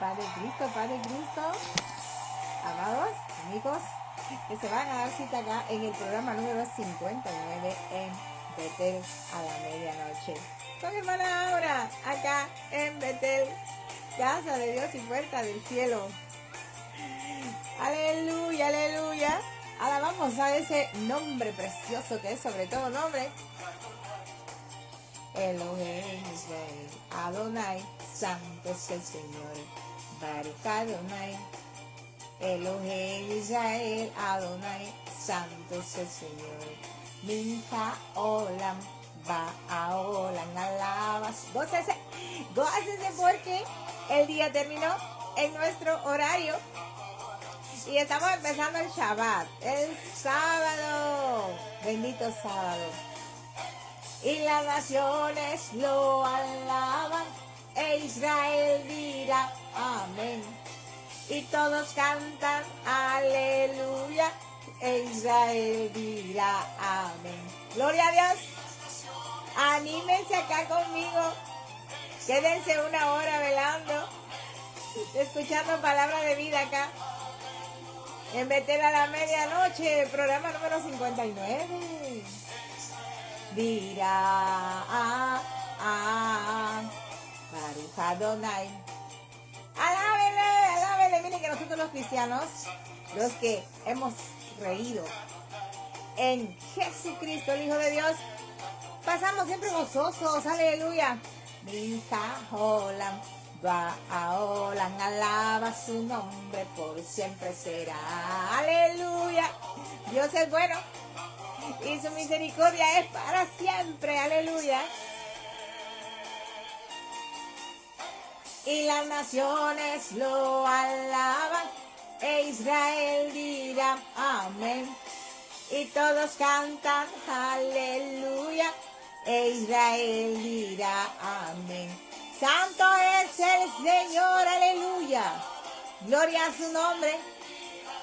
Padre Cristo, amados amigos, que se van a dar cita acá en el programa número 59 en Betel a la medianoche. Con hermana Aura, acá en Betel, casa de Dios y puerta del cielo. Aleluya, aleluya. Alabamos a ese nombre precioso que es sobre todo nombre. Elohim Israel, Adonai, santo es el Señor. Baruch Adonai, Elohim Israel, Adonai, santo es el Señor. Mincha Olam, Ba'olam, alabas. Gócese porque el día terminó en nuestro horario. Y estamos empezando el Shabbat, el sábado. Bendito sábado. Y las naciones lo alaban, e Israel dirá amén. Y todos cantan aleluya, e Israel dirá amén. Gloria a Dios. Anímense acá conmigo. Quédense una hora velando, escuchando palabra de vida acá. En Betel a la medianoche, programa número 59. Dirá, Baruch Adonai. Alábele. Miren que nosotros los cristianos, los que hemos creído en Jesucristo, el Hijo de Dios, pasamos siempre gozosos. Aleluya. Mincha Olam, Ba'olam, alaba su nombre, por siempre será. Aleluya. Dios es bueno y su misericordia es para siempre. Aleluya. Y las naciones lo alaban, e Israel dirá amén. Y todos cantan aleluya, e Israel dirá amén. Santo es el Señor, aleluya. Gloria a su nombre.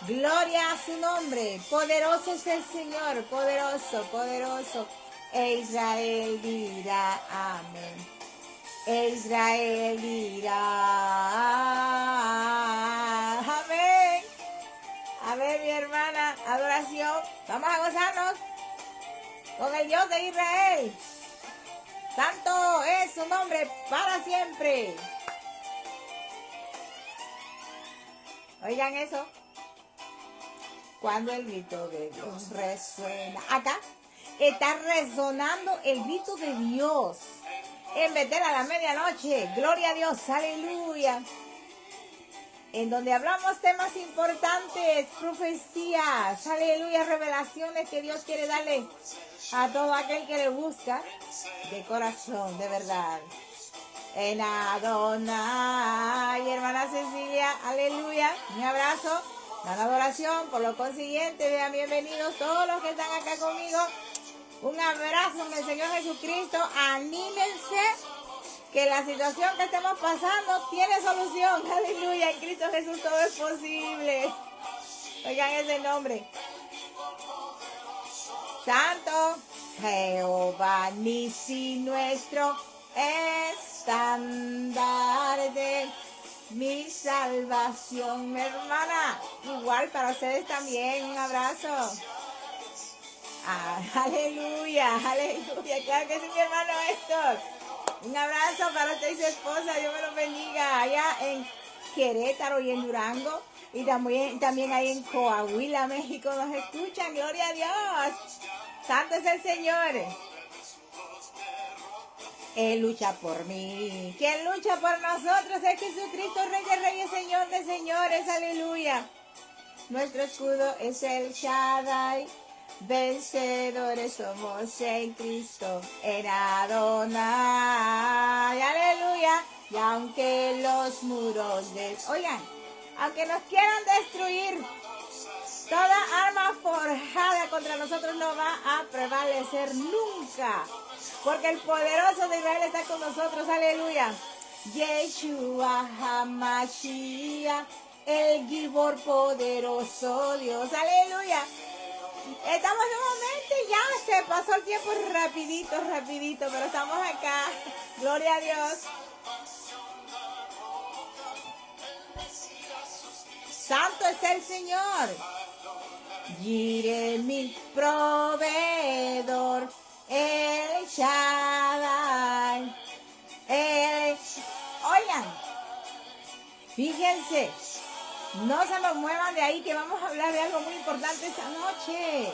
Gloria a su nombre. Poderoso es el Señor, poderoso. E Israel dirá amén. E Israel dirá amén. A ver, mi hermana, adoración. Vamos a gozarnos con el Dios de Israel. Santo es su nombre para siempre. Oigan eso. Cuando el grito de Dios resuena. Acá está resonando el grito de Dios. En Betel a la medianoche. Gloria a Dios. Aleluya. En donde hablamos temas importantes, profecías, aleluya, revelaciones que Dios quiere darle a todo aquel que le busca de corazón, de verdad. En Adonai, hermana Cecilia, aleluya, un abrazo, una adoración, por lo consiguiente, vean bienvenidos todos los que están acá conmigo. Un abrazo en el Señor Jesucristo, anímense. Que la situación que estemos pasando tiene solución. Aleluya, en Cristo Jesús todo es posible. Oigan ese nombre. Santo Jehová Nisi, nuestro estandarte, mi salvación, mi hermana. Igual para ustedes también, un abrazo. Aleluya. Claro que sí, mi hermano Héctor. Un abrazo para usted y su esposa, Dios me los bendiga, allá en Querétaro y en Durango, y también ahí en Coahuila, México, nos escuchan, gloria a Dios, santo es el Señor. Él lucha por mí, quien lucha por nosotros es Jesucristo, Rey de Reyes, Señor de Señores, aleluya. Nuestro escudo es el Shaddai. Vencedores somos en Cristo, en Adonai, aleluya. Y aunque los muros oigan, aunque nos quieran destruir, toda arma forjada contra nosotros no va a prevalecer nunca, porque el poderoso de Israel está con nosotros, aleluya. Yeshua HaMashiach, el Gibor poderoso Dios, aleluya. Estamos nuevamente, ya se pasó el tiempo rapidito, pero estamos acá, gloria a Dios. Santo es el Señor. Jireh mi proveedor, el Shaddai. Oigan, fíjense, no se nos muevan de ahí que vamos a hablar de algo muy importante esta noche.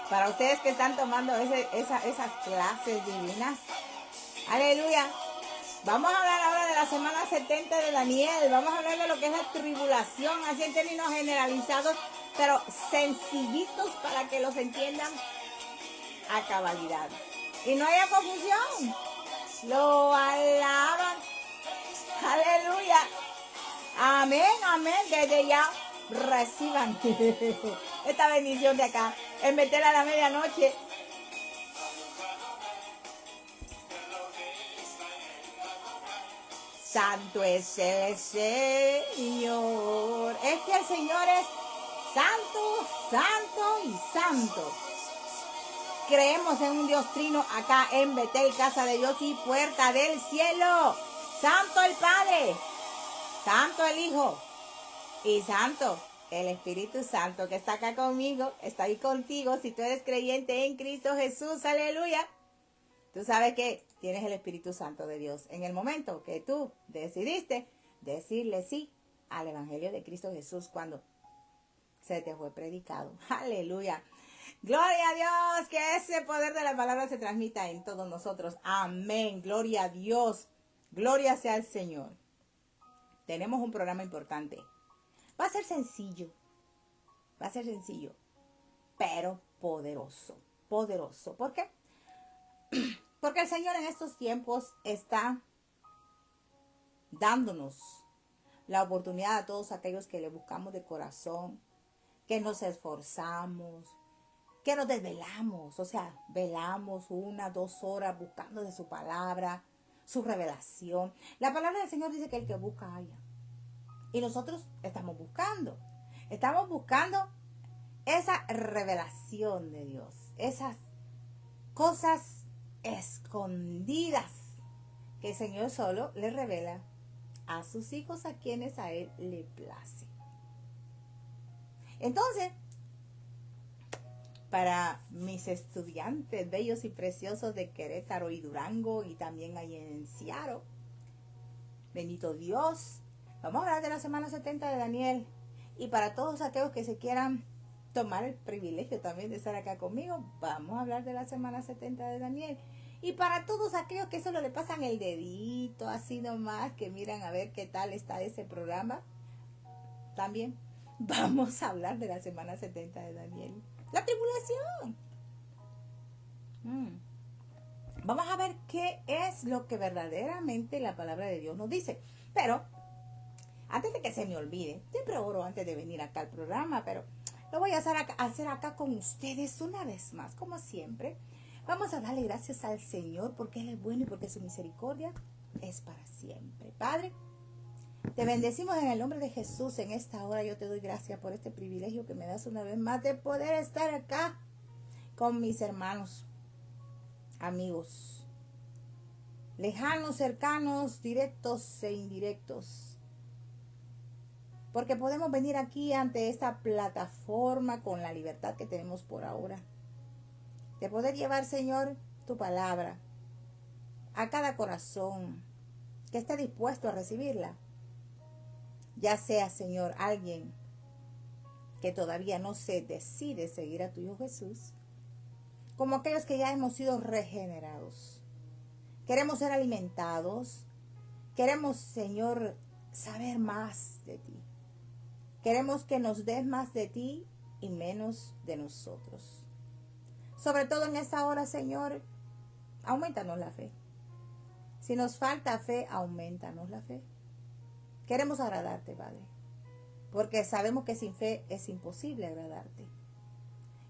Para ustedes que están tomando esas clases divinas. Aleluya. Vamos a hablar ahora de la semana 70 de Daniel. Vamos a hablar de lo que es la tribulación, así en términos generalizados, pero sencillitos para que los entiendan a cabalidad. Y no haya confusión. Lo alaban. Aleluya. Amén, amén. Desde ya reciban esta bendición de acá. En Betel a la medianoche. Santo es el Señor. Es que el Señor es santo, santo y santo. Creemos en un Dios trino acá en Betel, casa de Dios y puerta del cielo. Santo el Padre, santo el Hijo y santo el Espíritu Santo que está acá conmigo, está ahí contigo. Si tú eres creyente en Cristo Jesús, aleluya. Tú sabes que tienes el Espíritu Santo de Dios. En el momento que tú decidiste decirle sí al Evangelio de Cristo Jesús cuando se te fue predicado. Aleluya. Gloria a Dios, que ese poder de la palabra se transmita en todos nosotros. Amén. Gloria a Dios. Gloria sea al Señor. Tenemos un programa importante. Va a ser sencillo. Va a ser sencillo, pero poderoso. Poderoso. ¿Por qué? Porque el Señor en estos tiempos está dándonos la oportunidad a todos aquellos que le buscamos de corazón, que nos esforzamos, que nos desvelamos, o sea, velamos 1, 2 horas buscando de su palabra, su revelación. La palabra del Señor dice que el que busca halla. Y nosotros estamos buscando esa revelación de Dios, esas cosas escondidas que el Señor solo le revela a sus hijos, a quienes a Él le place. Entonces, para mis estudiantes bellos y preciosos de Querétaro y Durango y también ahí en Seattle, bendito Dios, vamos a hablar de la semana 70 de Daniel. Y para todos aquellos que se quieran tomar el privilegio también de estar acá conmigo, vamos a hablar de la semana 70 de Daniel. Y para todos aquellos que solo le pasan el dedito así nomás, que miran a ver qué tal está ese programa, también vamos a hablar de la semana 70 de Daniel. La tribulación. Vamos a ver qué es lo que verdaderamente la palabra de Dios nos dice. Pero, antes de que se me olvide, siempre oro antes de venir acá al programa, pero lo voy a hacer acá con ustedes una vez más, como siempre. Vamos a darle gracias al Señor porque Él es bueno y porque su misericordia es para siempre. Padre, te bendecimos en el nombre de Jesús en esta hora. Yo te doy gracias por este privilegio que me das una vez más de poder estar acá con mis hermanos, amigos, lejanos, cercanos, directos e indirectos. Porque podemos venir aquí ante esta plataforma con la libertad que tenemos por ahora. De poder llevar, Señor, tu palabra a cada corazón que esté dispuesto a recibirla. Ya sea, Señor, alguien que todavía no se decide seguir a tu Hijo Jesús, como aquellos que ya hemos sido regenerados. Queremos ser alimentados. Queremos, Señor, saber más de ti. Queremos que nos des más de ti y menos de nosotros. Sobre todo en esta hora, Señor, aumentanos la fe. Si nos falta fe, aumentanos la fe. Queremos agradarte, Padre, porque sabemos que sin fe es imposible agradarte.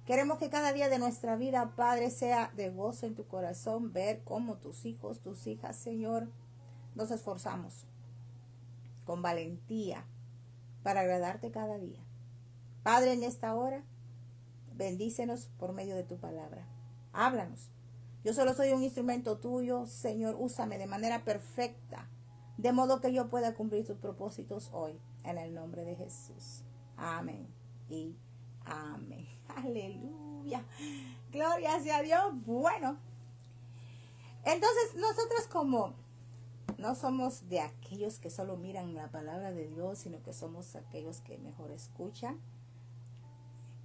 Queremos que cada día de nuestra vida, Padre, sea de gozo en tu corazón, ver cómo tus hijos, tus hijas, Señor, nos esforzamos con valentía para agradarte cada día. Padre, en esta hora, bendícenos por medio de tu palabra. Háblanos. Yo solo soy un instrumento tuyo, Señor, úsame de manera perfecta de modo que yo pueda cumplir sus propósitos hoy, en el nombre de Jesús. Amén y amén. Aleluya. Gloria sea a Dios. Bueno, entonces nosotros como no somos de aquellos que solo miran la palabra de Dios, sino que somos aquellos que mejor escuchan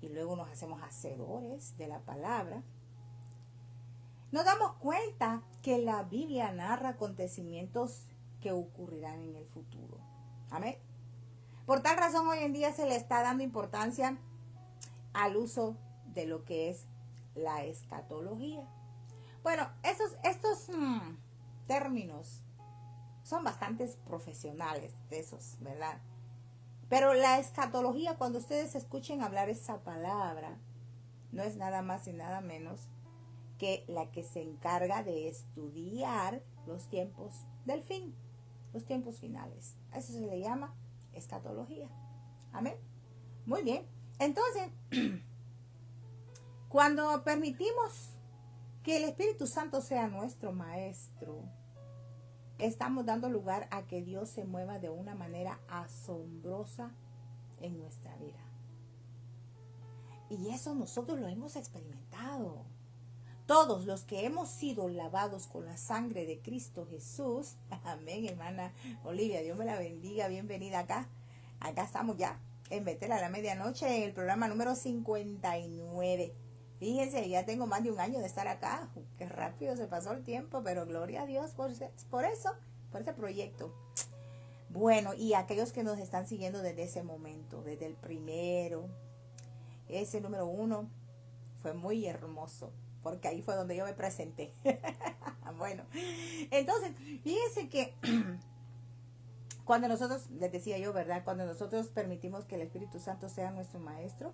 y luego nos hacemos hacedores de la palabra. Nos damos cuenta que la Biblia narra acontecimientos que ocurrirán en el futuro. Amén. Por tal razón, hoy en día se le está dando importancia al uso de lo que es la escatología. Bueno, estos términos son bastante profesionales de esos, ¿verdad? Pero la escatología, cuando ustedes escuchen hablar esa palabra, no es nada más y nada menos que la que se encarga de estudiar los tiempos del fin, los tiempos finales. A eso se le llama escatología. Amén. Muy bien. Entonces, cuando permitimos que el Espíritu Santo sea nuestro maestro, estamos dando lugar a que Dios se mueva de una manera asombrosa en nuestra vida. Y eso nosotros lo hemos experimentado. Todos los que hemos sido lavados con la sangre de Cristo Jesús. Amén, hermana Olivia. Dios me la bendiga. Bienvenida acá. Acá estamos ya en Betel a la medianoche en el programa número 59. Fíjense, ya tengo más de un año de estar acá. Qué rápido se pasó el tiempo, pero gloria a Dios por eso, por ese proyecto. Bueno, y aquellos que nos están siguiendo desde ese momento, desde el primero, ese número 1 fue muy hermoso, porque ahí fue donde yo me presenté. Bueno, entonces, fíjense que cuando nosotros, les decía yo, ¿verdad? Cuando nosotros permitimos que el Espíritu Santo sea nuestro maestro,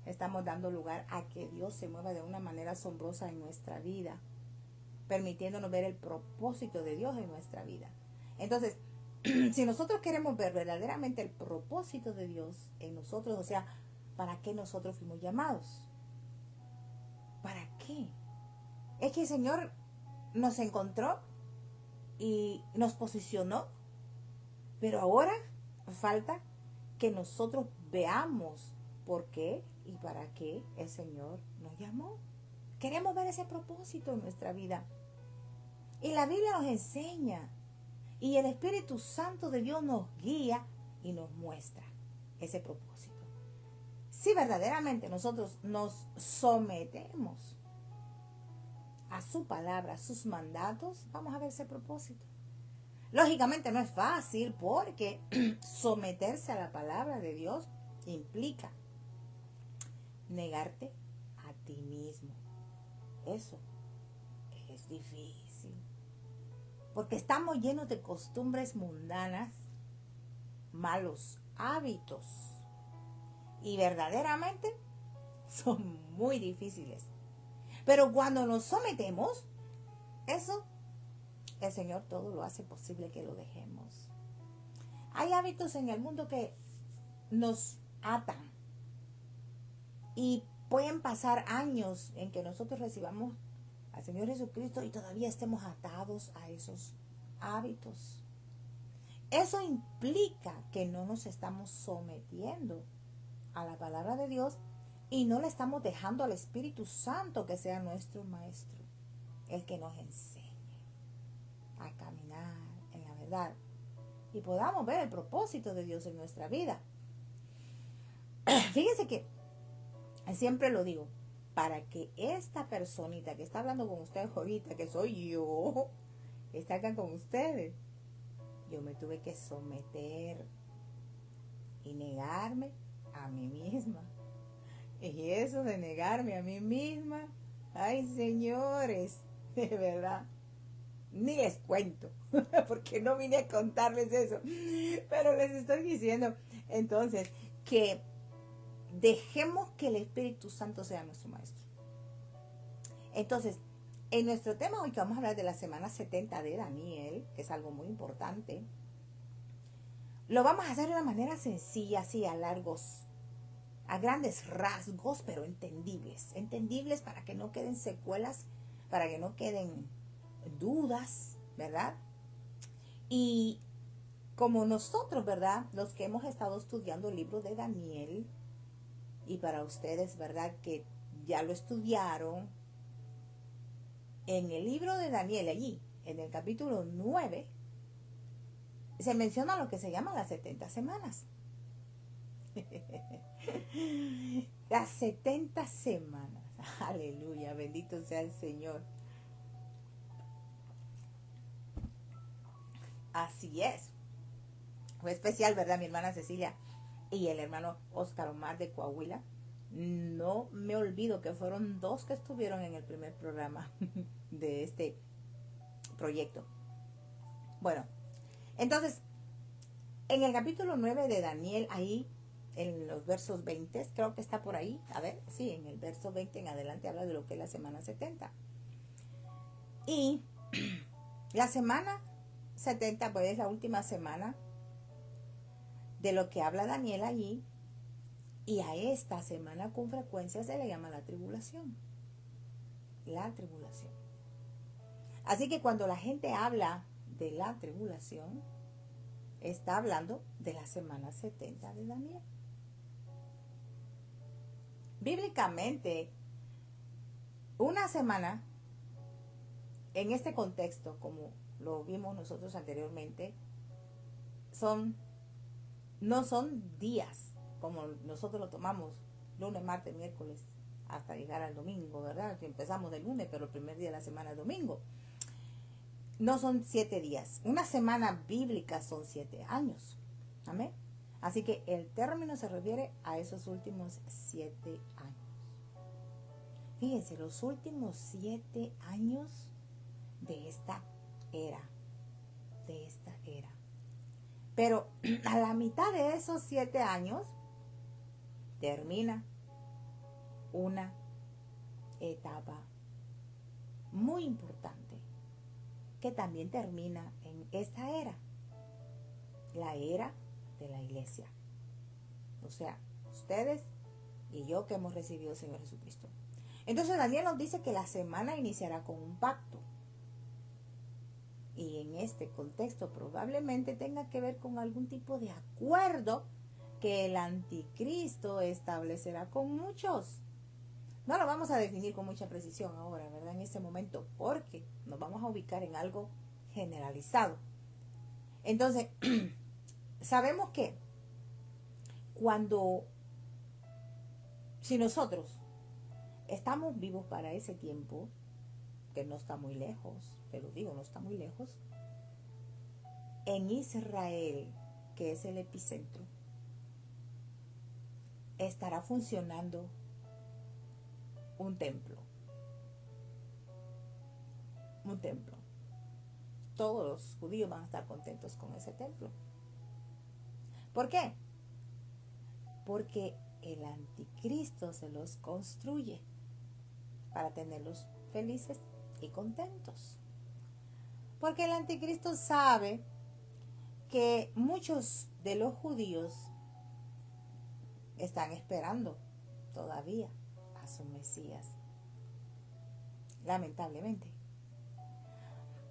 estamos dando lugar a que Dios se mueva de una manera asombrosa en nuestra vida, permitiéndonos ver el propósito de Dios en nuestra vida. Entonces, si nosotros queremos ver verdaderamente el propósito de Dios en nosotros, o sea, ¿para qué nosotros fuimos llamados? ¿Para qué? Es que el Señor nos encontró y nos posicionó, pero ahora falta que nosotros veamos por qué y para qué el Señor nos llamó. Queremos ver ese propósito en nuestra vida. Y la Biblia nos enseña. Y el Espíritu Santo de Dios nos guía y nos muestra ese propósito. Si verdaderamente nosotros nos sometemos a su palabra, a sus mandatos, vamos a ver ese propósito. Lógicamente no es fácil porque someterse a la palabra de Dios implica negarte a ti mismo. Eso es difícil. Porque estamos llenos de costumbres mundanas, malos hábitos. Y verdaderamente son muy difíciles. Pero cuando nos sometemos, eso, el Señor todo lo hace posible que lo dejemos. Hay hábitos en el mundo que nos atan. Y pueden pasar años en que nosotros recibamos al Señor Jesucristo y todavía estemos atados a esos hábitos. Eso implica que no nos estamos sometiendo a la palabra de Dios y no le estamos dejando al Espíritu Santo que sea nuestro maestro, el que nos enseñe a caminar en la verdad y podamos ver el propósito de Dios en nuestra vida. Fíjense que siempre lo digo, para que esta personita que está hablando con ustedes ahorita, que soy yo, que está acá con ustedes, yo me tuve que someter y negarme a mí misma. Y eso de negarme a mí misma, ay señores, de verdad, ni les cuento, porque no vine a contarles eso, pero les estoy diciendo entonces que dejemos que el Espíritu Santo sea nuestro maestro. Entonces, en nuestro tema hoy que vamos a hablar de la semana 70 de Daniel, que es algo muy importante, lo vamos a hacer de una manera sencilla, así a grandes rasgos, pero entendibles para que no queden secuelas, para que no queden dudas, ¿verdad? Y como nosotros, ¿verdad? Los que hemos estado estudiando el libro de Daniel, y para ustedes, ¿verdad? Que ya lo estudiaron, en el libro de Daniel, allí, en el capítulo 9, se menciona lo que se llama las 70 semanas. Las 70 semanas. Aleluya, bendito sea el Señor. Así es. Fue especial, ¿verdad? Mi hermana Cecilia y el hermano Oscar Omar de Coahuila. No me olvido que fueron dos que estuvieron en el primer programa de este proyecto. Bueno, entonces, en el capítulo 9 de Daniel, ahí, en los versos 20, creo que está por ahí, a ver, sí, en el verso 20 en adelante habla de lo que es la semana 70. Y la semana 70, pues es la última semana de lo que habla Daniel allí, y a esta semana con frecuencia se le llama la tribulación. La tribulación. Así que cuando la gente habla de la tribulación, está hablando de la semana 70 de Daniel. Bíblicamente, una semana, en este contexto, como lo vimos nosotros anteriormente, no son días, como nosotros lo tomamos lunes, martes, miércoles, hasta llegar al domingo, ¿verdad? Empezamos del lunes, pero el primer día de la semana es domingo. No son 7 días. Una semana bíblica son 7 años. Amén. Así que el término se refiere a esos últimos 7 años. Fíjense, los últimos 7 años de esta era. De esta era. Pero a la mitad de esos 7 años termina una etapa muy importante que también termina en esta era, la era de la iglesia. O sea, ustedes y yo que hemos recibido al Señor Jesucristo. Entonces Daniel nos dice que la semana iniciará con un pacto. Y en este contexto probablemente tenga que ver con algún tipo de acuerdo que el anticristo establecerá con muchos. No lo vamos a definir con mucha precisión ahora, ¿verdad? En este momento, porque nos vamos a ubicar en algo generalizado. Entonces, sabemos que si nosotros estamos vivos para ese tiempo, que no está muy lejos, pero digo, no está muy lejos, en Israel, que es el epicentro, estará funcionando un templo. Un templo. Todos los judíos van a estar contentos con ese templo. ¿Por qué? Porque el anticristo se los construye para tenerlos felices y contentos. Porque el anticristo sabe que muchos de los judíos están esperando todavía a su Mesías. Lamentablemente.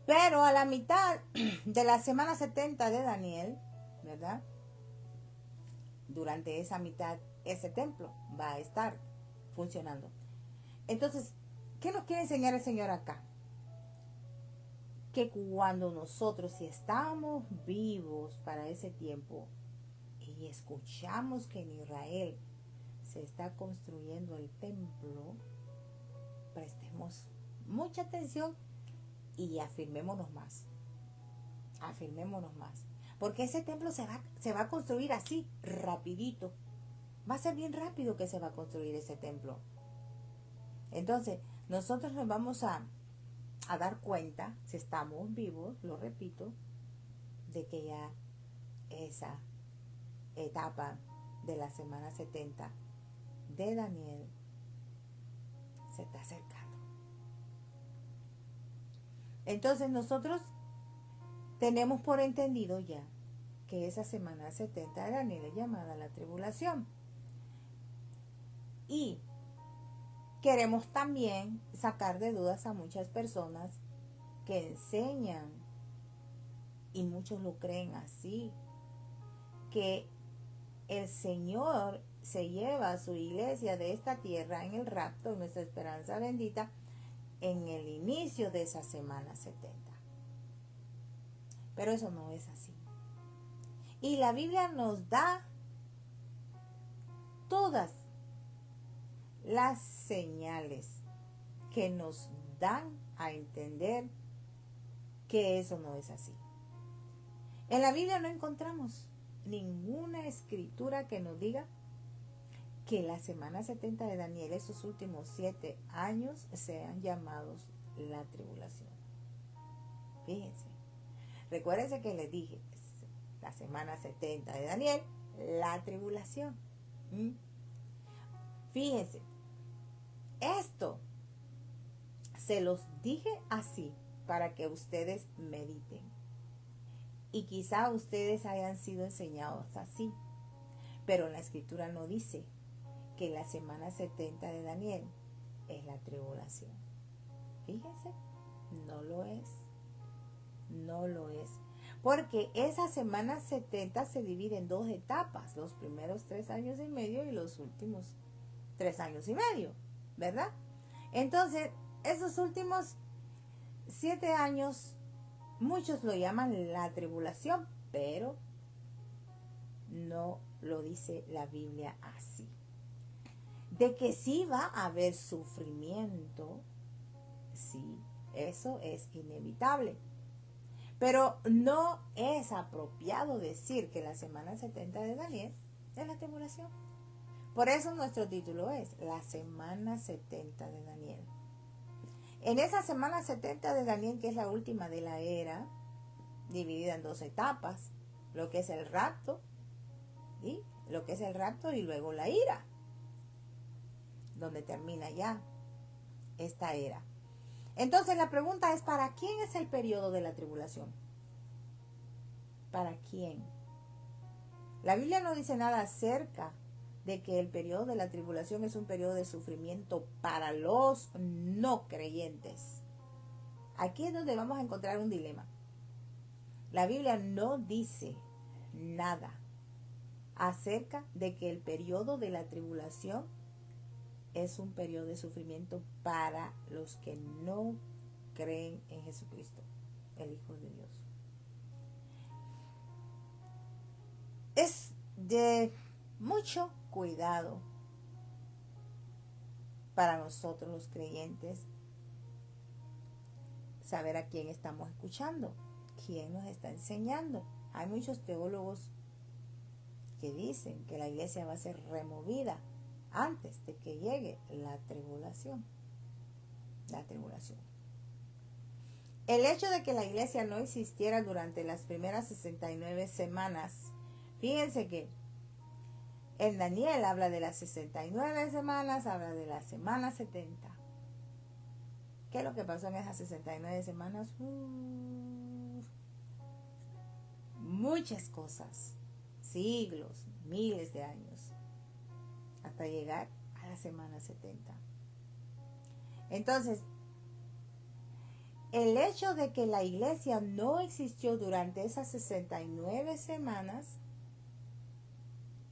Pero a la mitad de la semana 70 de Daniel, ¿verdad? Durante esa mitad, ese templo va a estar funcionando. Entonces, ¿qué nos quiere enseñar el Señor acá? Que cuando nosotros, si estamos vivos para ese tiempo y escuchamos que en Israel se está construyendo el templo, prestemos mucha atención y afirmémonos más. Afirmémonos más. Porque ese templo se va a construir así, rapidito. Va a ser bien rápido que se va a construir ese templo. Entonces, nosotros nos vamos a dar cuenta, si estamos vivos, lo repito, de que ya esa etapa de la semana 70 de Daniel se está acercando. Entonces nosotros tenemos por entendido ya que esa semana 70 de Daniel es llamada la tribulación. Y queremos también sacar de dudas a muchas personas que enseñan Y muchos lo creen así, que el Señor se lleva a su iglesia de esta tierra en el rapto, en nuestra esperanza bendita, en el inicio de esa semana 70. Pero eso no es así. Y la Biblia nos da todas las señales que nos dan a entender que eso no es así. En la Biblia no encontramos ninguna escritura que nos diga que la semana 70 de Daniel, esos últimos 7 años, sean llamados la tribulación. Fíjense. Recuérdense que les dije, la semana 70 de Daniel, la tribulación. Fíjense, esto se los dije así para que ustedes mediten. Y quizá ustedes hayan sido enseñados así. Pero la escritura no dice que la semana 70 de Daniel es la tribulación. Fíjense, no lo es. No lo es. Porque esa semana 70 se divide en 2 etapas. Los primeros 3 años y medio y los últimos 3 años y medio. ¿Verdad? Entonces, esos últimos 7 años, muchos lo llaman la tribulación, pero no lo dice la Biblia así. De que sí va a haber sufrimiento, sí, eso es inevitable. Pero no es apropiado decir que la semana 70 de Daniel es la tribulación. Por eso nuestro título es la semana 70 de Daniel. En esa semana 70 de Daniel, que es la última de la era, dividida en 2 etapas, lo que es el rapto, y luego la ira, donde termina ya esta era. Entonces la pregunta es, ¿para quién es el periodo de la tribulación? ¿Para quién? La Biblia no dice nada acerca de que el periodo de la tribulación es un periodo de sufrimiento para los no creyentes. Aquí es donde vamos a encontrar un dilema. La Biblia no dice nada acerca de que el periodo de la tribulación es un periodo de sufrimiento para los que no creen en Jesucristo, el Hijo de Dios. Es de mucho cuidado para nosotros los creyentes saber a quién estamos escuchando, quién nos está enseñando. Hay muchos teólogos que dicen que la iglesia va a ser removida antes de que llegue la tribulación. La tribulación. El hecho de que la iglesia no existiera durante las primeras 69 semanas, fíjense que en Daniel habla de las 69 semanas, habla de la semana 70. ¿Qué es lo que pasó en esas 69 semanas? Muchas cosas, siglos, miles de años, hasta llegar a la semana 70. Entonces, el hecho de que la iglesia no existió durante esas 69 semanas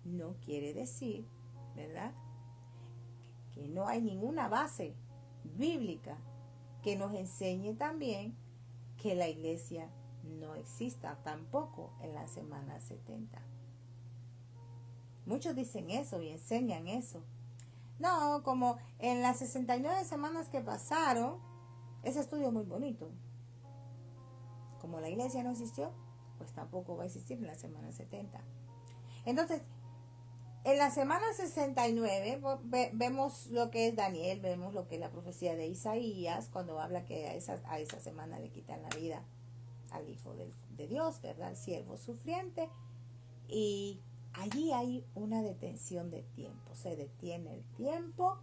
no quiere decir, ¿verdad?, que no hay ninguna base bíblica que nos enseñe también que la iglesia no exista tampoco en la semana 70. Muchos dicen eso y enseñan eso. No, como en las 69 semanas que pasaron, ese estudio es muy bonito. Como la iglesia no existió, pues tampoco va a existir en la semana 70. Entonces, en la semana 69 vemos lo que es Daniel, vemos lo que es la profecía de Isaías, cuando habla que a esa semana le quitan la vida al Hijo de Dios, ¿verdad? Al siervo sufriente. Y allí hay una detención de tiempo. Se detiene el tiempo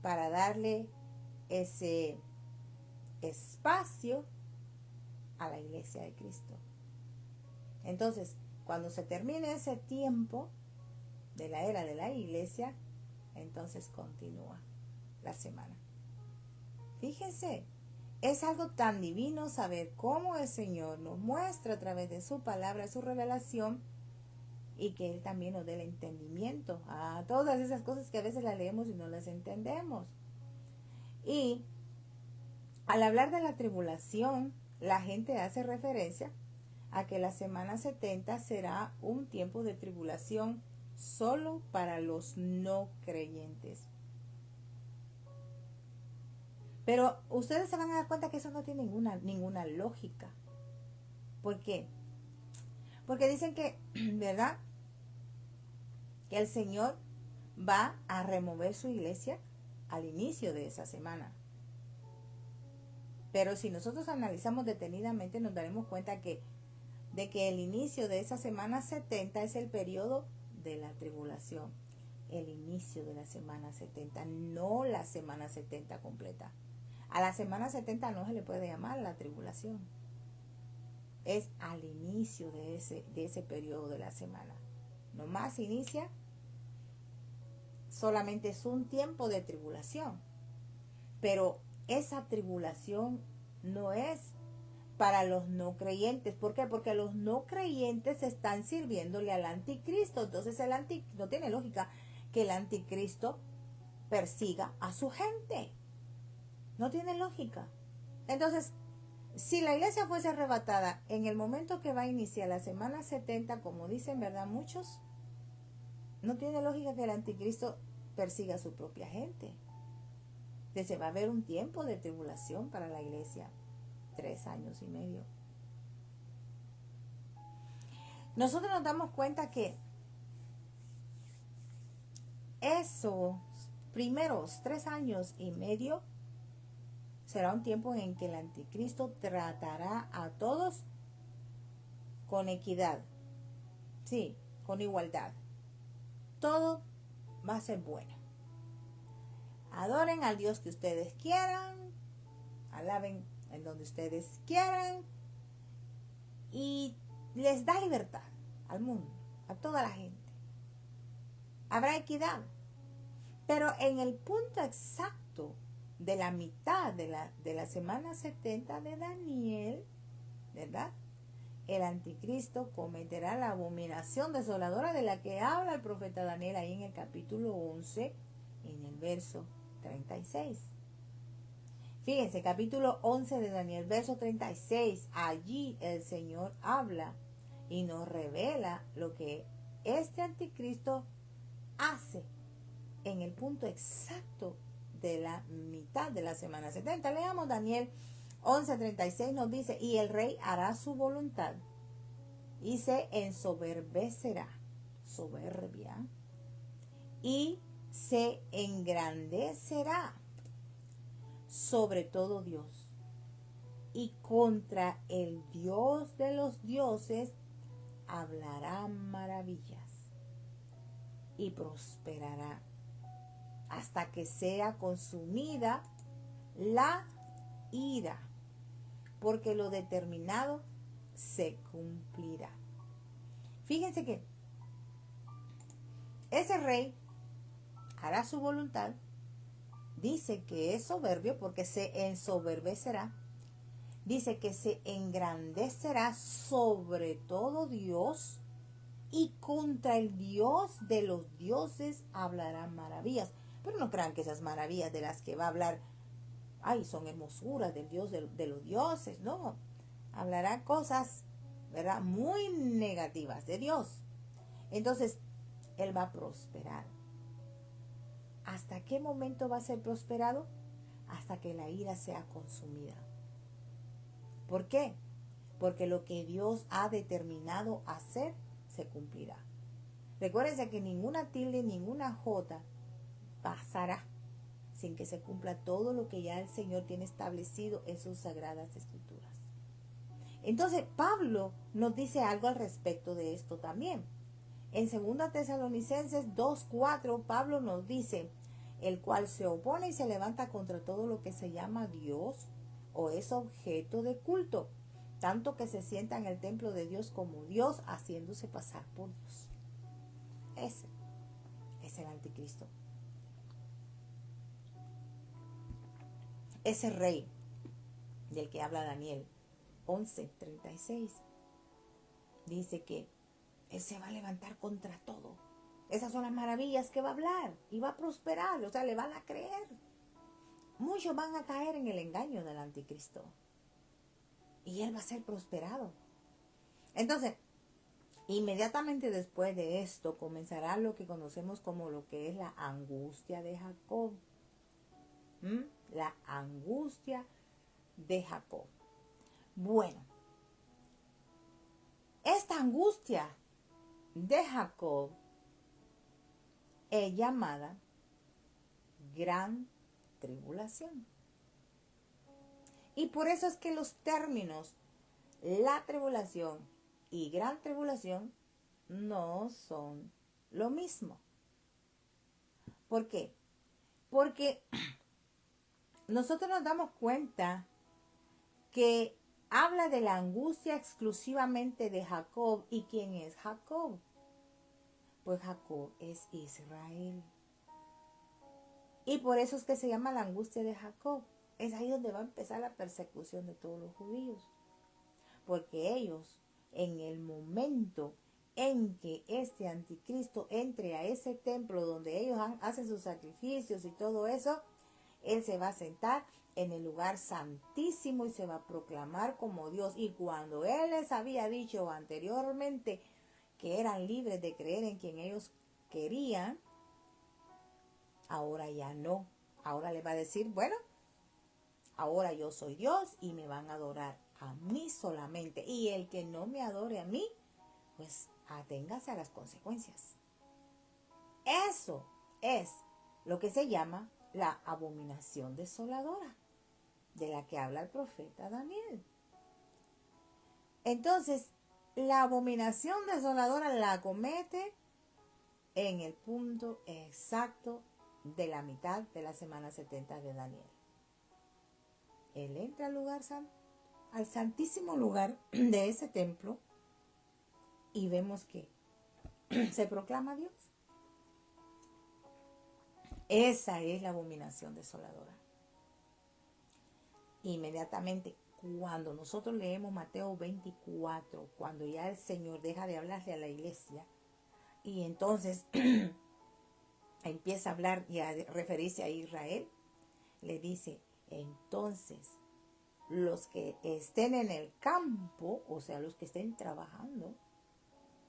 para darle ese espacio a la iglesia de Cristo. Entonces, cuando se termine ese tiempo de la era de la iglesia, entonces continúa la semana. Fíjense es algo tan divino saber cómo el Señor nos muestra a través de su palabra, su revelación, y que Él también nos dé el entendimiento a todas esas cosas que a veces las leemos y no las entendemos. Y al hablar de la tribulación, la gente hace referencia a que la semana 70 será un tiempo de tribulación solo para los no creyentes. Pero ustedes se van a dar cuenta que eso no tiene ninguna lógica. ¿Por qué? Porque dicen que, ¿verdad? Que el Señor va a remover su iglesia al inicio de esa semana. Pero si nosotros analizamos detenidamente, nos daremos cuenta de que el inicio de esa semana 70 es el periodo de la tribulación. El inicio de la semana 70, no la semana 70 completa. A la semana 70 no se le puede llamar la tribulación. Es al inicio de ese periodo de la semana. Nomás inicia, solamente es un tiempo de tribulación. Pero esa tribulación no es para los no creyentes. ¿Por qué? Porque los no creyentes están sirviéndole al anticristo. Entonces no tiene lógica que el anticristo persiga a su gente. No tiene lógica. Entonces, si la iglesia fuese arrebatada en el momento que va a iniciar la semana 70, como dicen, ¿verdad? Muchos, no tiene lógica que el anticristo persiga a su propia gente. Entonces va a haber un tiempo de tribulación para la iglesia, 3 años y medio. Nosotros nos damos cuenta que esos primeros 3 años y medio será un tiempo en que el anticristo tratará a todos con equidad, sí, con igualdad. Todo va a ser bueno. Adoren al Dios que ustedes quieran, alaben en donde ustedes quieran, y les da libertad al mundo, a toda la gente. Habrá equidad, pero en el punto exacto de la mitad de la semana 70 de Daniel, ¿verdad? El anticristo cometerá la abominación desoladora de la que habla el profeta Daniel ahí en el capítulo 11, en el verso 36. Fíjense, capítulo 11 de Daniel, verso 36. Allí el Señor habla y nos revela lo que este anticristo hace en el punto exacto de la mitad de la semana 70. Leamos Daniel 11:36, nos dice: y el rey hará su voluntad y se ensoberbecerá, soberbia, y se engrandecerá sobre todo Dios, y contra el Dios de los dioses hablará maravillas y prosperará hasta que sea consumida la ira, porque lo determinado se cumplirá. Fíjense que ese rey hará su voluntad, dice que es soberbio porque se ensoberbecerá, dice que se engrandecerá sobre todo Dios, y contra el Dios de los dioses hablará maravillas. Pero no crean que esas maravillas de las que va a hablar, ay, son hermosuras del Dios de los dioses. No, hablará cosas, ¿verdad?, muy negativas de Dios. Entonces, él va a prosperar. ¿Hasta qué momento va a ser prosperado? Hasta que la ira sea consumida. ¿Por qué? Porque lo que Dios ha determinado hacer se cumplirá. Recuérdense que ninguna tilde, ninguna jota pasará sin que se cumpla todo lo que ya el Señor tiene establecido en sus sagradas escrituras. Entonces, Pablo nos dice algo al respecto de esto también. En 2 Tesalonicenses 2:4, Pablo nos dice: el cual se opone y se levanta contra todo lo que se llama Dios o es objeto de culto, tanto que se sienta en el templo de Dios como Dios, haciéndose pasar por Dios. Ese es el anticristo. Ese rey del que habla Daniel 11:36. Dice que Él se va a levantar contra todo. Esas son las maravillas que va a hablar y va a prosperar, o sea, le van a creer. Muchos van a caer en el engaño del anticristo y Él va a ser prosperado. Entonces, inmediatamente después de esto comenzará lo que conocemos como lo que es la angustia de Jacob. La angustia de Jacob. Bueno, esta angustia de Jacob es llamada gran tribulación. Y por eso es que los términos la tribulación y gran tribulación no son lo mismo. ¿Por qué? Porque nosotros nos damos cuenta que habla de la angustia exclusivamente de Jacob. ¿Y quién es Jacob? Pues Jacob es Israel. Y por eso es que se llama la angustia de Jacob. Es ahí donde va a empezar la persecución de todos los judíos. Porque ellos, en el momento en que este anticristo entre a ese templo donde ellos hacen sus sacrificios y todo eso, Él se va a sentar en el lugar santísimo y se va a proclamar como Dios. Y cuando Él les había dicho anteriormente que eran libres de creer en quien ellos querían, ahora ya no. Ahora le va a decir, bueno, ahora yo soy Dios y me van a adorar a mí solamente. Y el que no me adore a mí, pues aténgase a las consecuencias. Eso es lo que se llama la abominación desoladora, de la que habla el profeta Daniel. Entonces, la abominación desoladora la comete en el punto exacto de la mitad de la semana 70 de Daniel. Él entra al lugar santo, al santísimo lugar de ese templo, y vemos que se proclama Dios. Esa es la abominación desoladora. Inmediatamente, cuando nosotros leemos Mateo 24, cuando ya el Señor deja de hablarle a la iglesia, y entonces empieza a hablar y a referirse a Israel, le dice, entonces, los que estén en el campo, o sea, los que estén trabajando,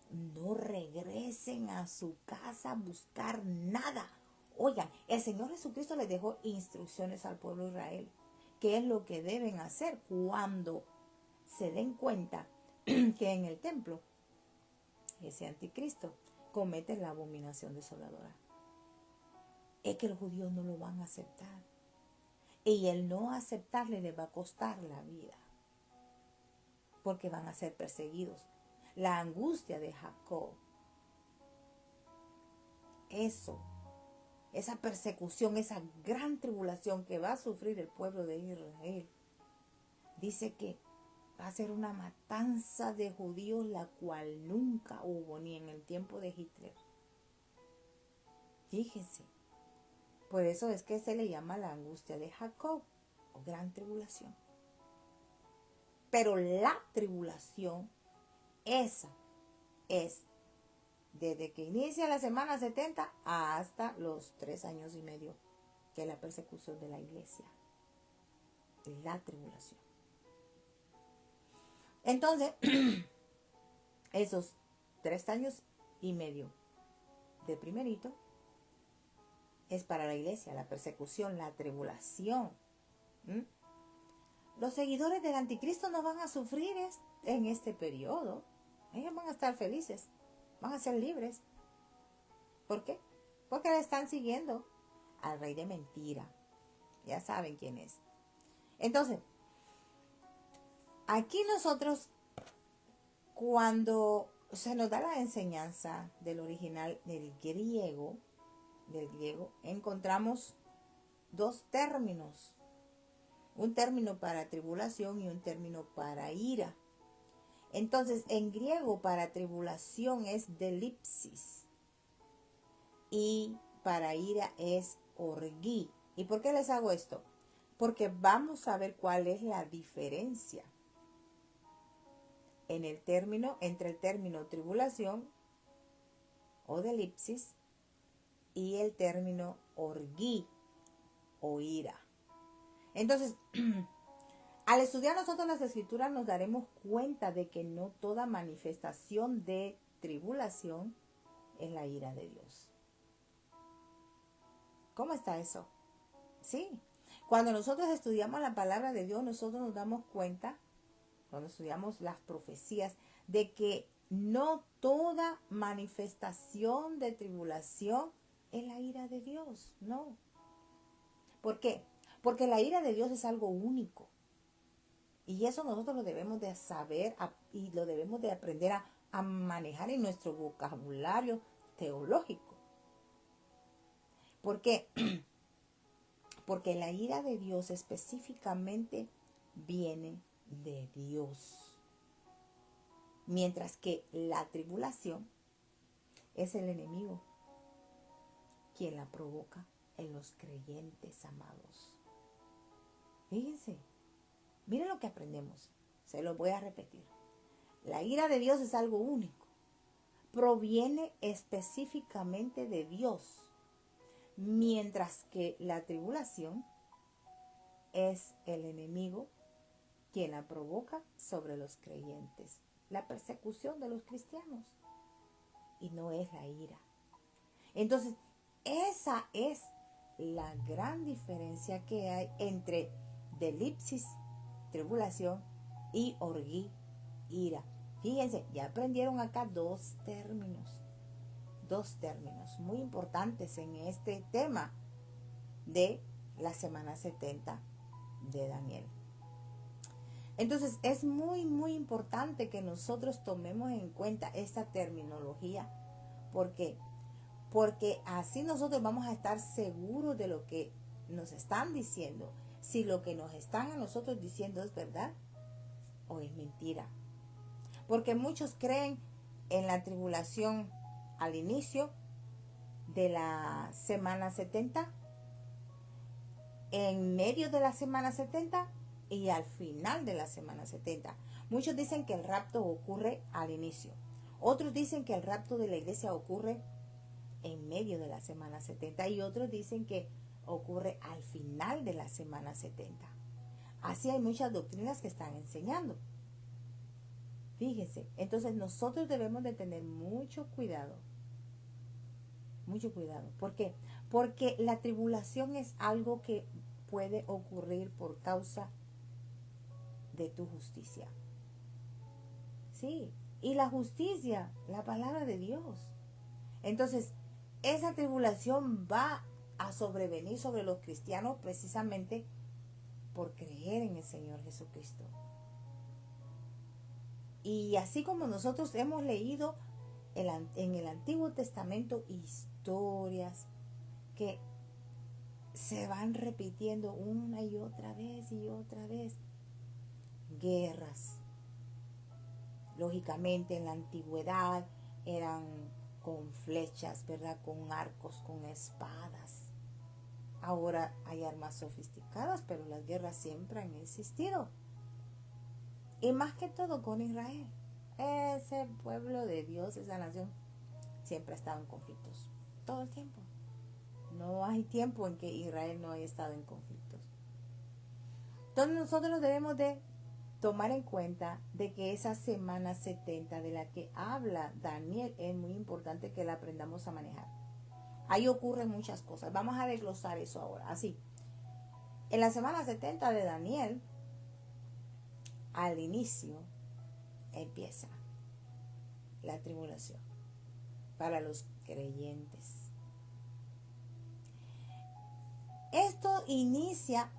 no regresen a su casa a buscar nada. Oigan, el Señor Jesucristo les dejó instrucciones al pueblo de Israel. ¿Qué es lo que deben hacer cuando se den cuenta que en el templo ese anticristo comete la abominación desoladora? Es que los judíos no lo van a aceptar. Y el no aceptarle les va a costar la vida, porque van a ser perseguidos. La angustia de Jacob, esa persecución, esa gran tribulación que va a sufrir el pueblo de Israel, dice que va a ser una matanza de judíos, la cual nunca hubo ni en el tiempo de Hitler. Fíjense, por eso es que se le llama la angustia de Jacob o gran tribulación. Pero la tribulación, esa es desde que inicia la semana 70 hasta los 3 años y medio, que es la persecución de la iglesia. La tribulación. Entonces, esos 3 años y medio de primerito es para la iglesia, la persecución, la tribulación. Los seguidores del anticristo no van a sufrir en este periodo. Ellos van a estar felices, van a ser libres. ¿Por qué? Porque le están siguiendo al rey de mentira. Ya saben quién es. Entonces, aquí nosotros, cuando se nos da la enseñanza del original del griego, encontramos dos términos. Un término para tribulación y un término para ira. Entonces, en griego para tribulación es delipsis y para ira es orgí. ¿Y por qué les hago esto? Porque vamos a ver cuál es la diferencia en el término, entre el término tribulación o de elipsis y el término orgí o ira. Entonces, al estudiar nosotros las escrituras nos daremos cuenta de que no toda manifestación de tribulación es la ira de Dios. ¿Cómo está eso? Sí. Cuando nosotros estudiamos la palabra de Dios, nosotros nos damos cuenta, cuando estudiamos las profecías, de que no toda manifestación de tribulación es la ira de Dios. No. ¿Por qué? Porque la ira de Dios es algo único. Y eso nosotros lo debemos de saber y lo debemos de aprender a manejar en nuestro vocabulario teológico. ¿Por qué? Porque la ira de Dios específicamente viene de Dios. Mientras que la tribulación es el enemigo quien la provoca en los creyentes amados. Fíjense, miren lo que aprendemos. Se lo voy a repetir. La ira de Dios es algo único. Proviene específicamente de Dios. Mientras que la tribulación es el enemigo quien la provoca sobre los creyentes. La persecución de los cristianos. Y no es la ira. Entonces, esa es la gran diferencia que hay entre delipsis, tribulación, y orgí, ira. Fíjense, ya aprendieron acá dos términos muy importantes en este tema de la semana 70 de Daniel. Entonces es muy importante que nosotros tomemos en cuenta esta terminología. ¿Por qué? Porque así nosotros vamos a estar seguros de lo que nos están diciendo, si lo que nos están a nosotros diciendo es verdad o es mentira. Porque muchos creen en la tribulación al inicio de la semana 70, en medio de la semana 70 y al final de la semana 70. Muchos dicen que el rapto ocurre al inicio. Otros dicen que el rapto de la iglesia ocurre en medio de la semana 70 y otros dicen que ocurre al final de la semana 70. Así hay muchas doctrinas que están enseñando. Fíjense, entonces nosotros debemos de tener mucho cuidado. Mucho cuidado. ¿Por qué? Porque la tribulación es algo que puede ocurrir por causa de tu justicia. Sí, y la justicia, la palabra de Dios. Entonces, esa tribulación va a sobrevenir sobre los cristianos precisamente por creer en el Señor Jesucristo. Y así como nosotros hemos leído en el Antiguo Testamento historias que se van repitiendo una y otra vez y otra vez. Guerras. Lógicamente en la antigüedad eran con flechas, ¿verdad? Con arcos, con espadas. Ahora hay armas sofisticadas, pero las guerras siempre han existido. Y más que todo con Israel. Ese pueblo de Dios, esa nación, siempre ha estado en conflictos. Todo el tiempo. No hay tiempo en que Israel no haya estado en conflictos. Entonces nosotros debemos de tomar en cuenta de que esa semana 70 de la que habla Daniel es muy importante que la aprendamos a manejar. Ahí ocurren muchas cosas. Vamos a desglosar eso ahora. Así, en la semana 70 de Daniel, al inicio, empieza la tribulación para los creyentes. Esto inicia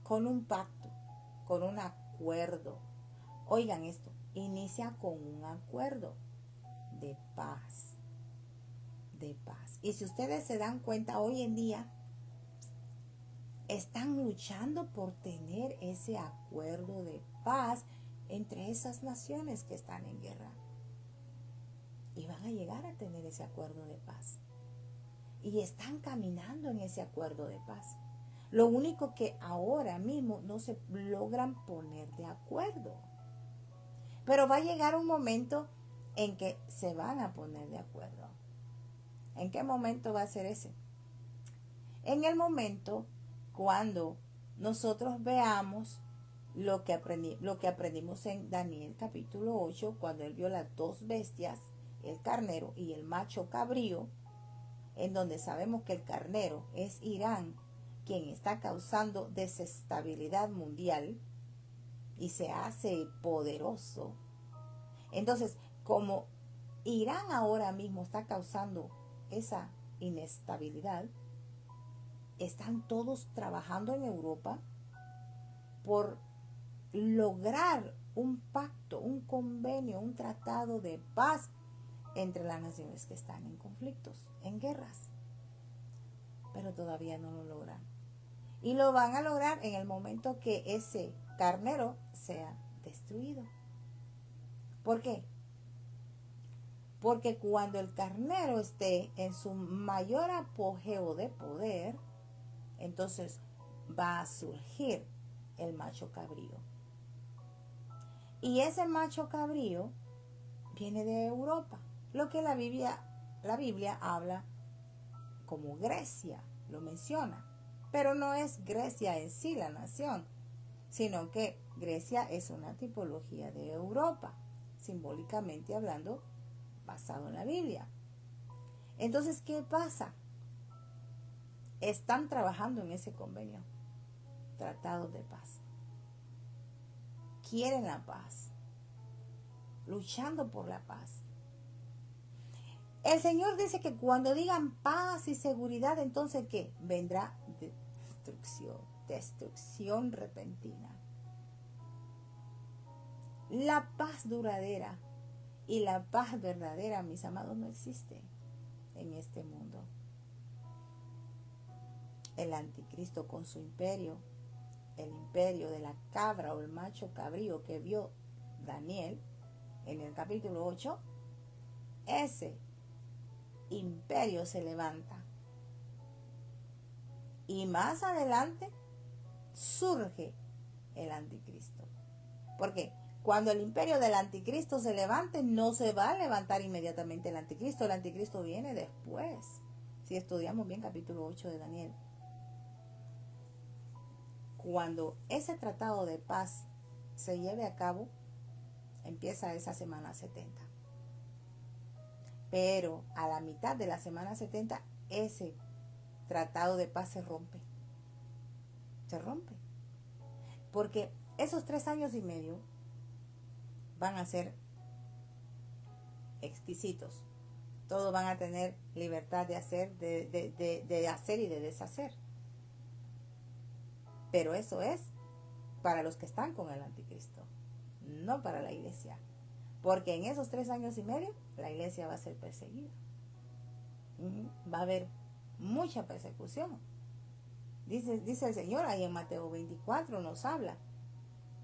con un pacto, con un acuerdo. Oigan esto, inicia con un acuerdo de paz. De paz. Y si ustedes se dan cuenta, hoy en día están luchando por tener ese acuerdo de paz entre esas naciones que están en guerra. Y van a llegar a tener ese acuerdo de paz. Y están caminando en ese acuerdo de paz. Lo único que ahora mismo no se logran poner de acuerdo. Pero va a llegar un momento en que se van a poner de acuerdo. ¿En qué momento va a ser ese? En el momento cuando nosotros veamos lo que aprendimos en Daniel capítulo 8, cuando él vio las dos bestias, el carnero y el macho cabrío, en donde sabemos que el carnero es Irán, quien está causando desestabilidad mundial y se hace poderoso. Entonces, como Irán ahora mismo está causando esa inestabilidad, están todos trabajando en Europa por lograr un pacto, un convenio, un tratado de paz entre las naciones que están en conflictos, en guerras. Pero todavía no lo logran. Y lo van a lograr en el momento que ese carnero sea destruido. ¿Por qué? Porque cuando el carnero esté en su mayor apogeo de poder, entonces va a surgir el macho cabrío. Y ese macho cabrío viene de Europa, lo que la Biblia habla como Grecia, lo menciona. Pero no es Grecia en sí la nación, sino que Grecia es una tipología de Europa, simbólicamente hablando, basado en la Biblia. Entonces, ¿qué pasa? Están trabajando en ese convenio, tratados de paz. Quieren la paz, luchando por la paz. El Señor dice que cuando digan paz y seguridad, entonces ¿qué? Vendrá destrucción repentina. La paz duradera y la paz verdadera, mis amados, no existe en este mundo. El anticristo con su imperio, el imperio de la cabra o el macho cabrío que vio Daniel en el capítulo 8, ese imperio se levanta. Y más adelante surge el anticristo. Porque cuando el imperio del anticristo se levante, no se va a levantar inmediatamente el anticristo. El anticristo viene después. Si estudiamos bien capítulo 8 de Daniel. Cuando ese tratado de paz se lleve a cabo, empieza esa semana 70. Pero a la mitad de la semana 70, ese tratado de paz se rompe. Se rompe. Porque esos 3 años y medio van a ser exquisitos. Todos van a tener libertad de hacer, de hacer y de deshacer. Pero eso es para los que están con el anticristo, no para la iglesia. Porque en esos 3 años y medio, la iglesia va a ser perseguida. Va a haber mucha persecución. Dice el Señor ahí en Mateo 24, nos habla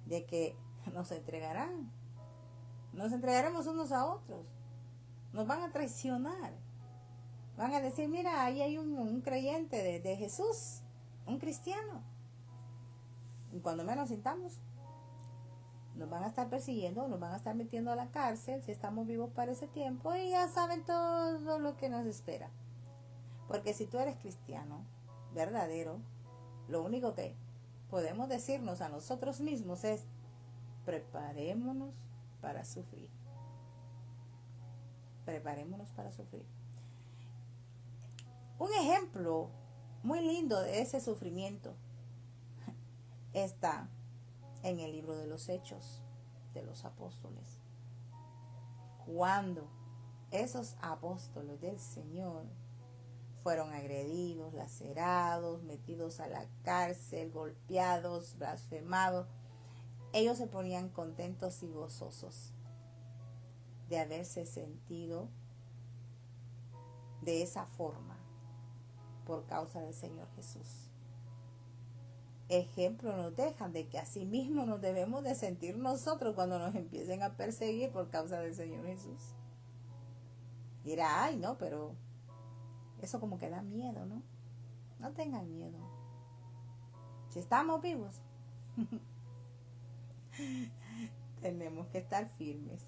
de que nos entregaremos unos a otros, nos van a traicionar, van a decir, mira, ahí hay un creyente de Jesús, un cristiano, y cuando menos sintamos, nos van a estar persiguiendo, nos van a estar metiendo a la cárcel si estamos vivos para ese tiempo, y ya saben todo lo que nos espera. Porque si tú eres cristiano verdadero, lo único que podemos decirnos a nosotros mismos es: preparémonos para sufrir. Preparémonos para sufrir. Un ejemplo muy lindo de ese sufrimiento está en el libro de los Hechos de los Apóstoles. Cuando esos apóstoles del Señor fueron agredidos, lacerados, metidos a la cárcel, golpeados, blasfemados, ellos se ponían contentos y gozosos de haberse sentido de esa forma por causa del Señor Jesús. Ejemplo nos dejan de que así mismo nos debemos de sentir nosotros cuando nos empiecen a perseguir por causa del Señor Jesús. Dirá, ay, no, pero eso como que da miedo, ¿no? No tengan miedo. Si estamos vivos, tenemos que estar firmes.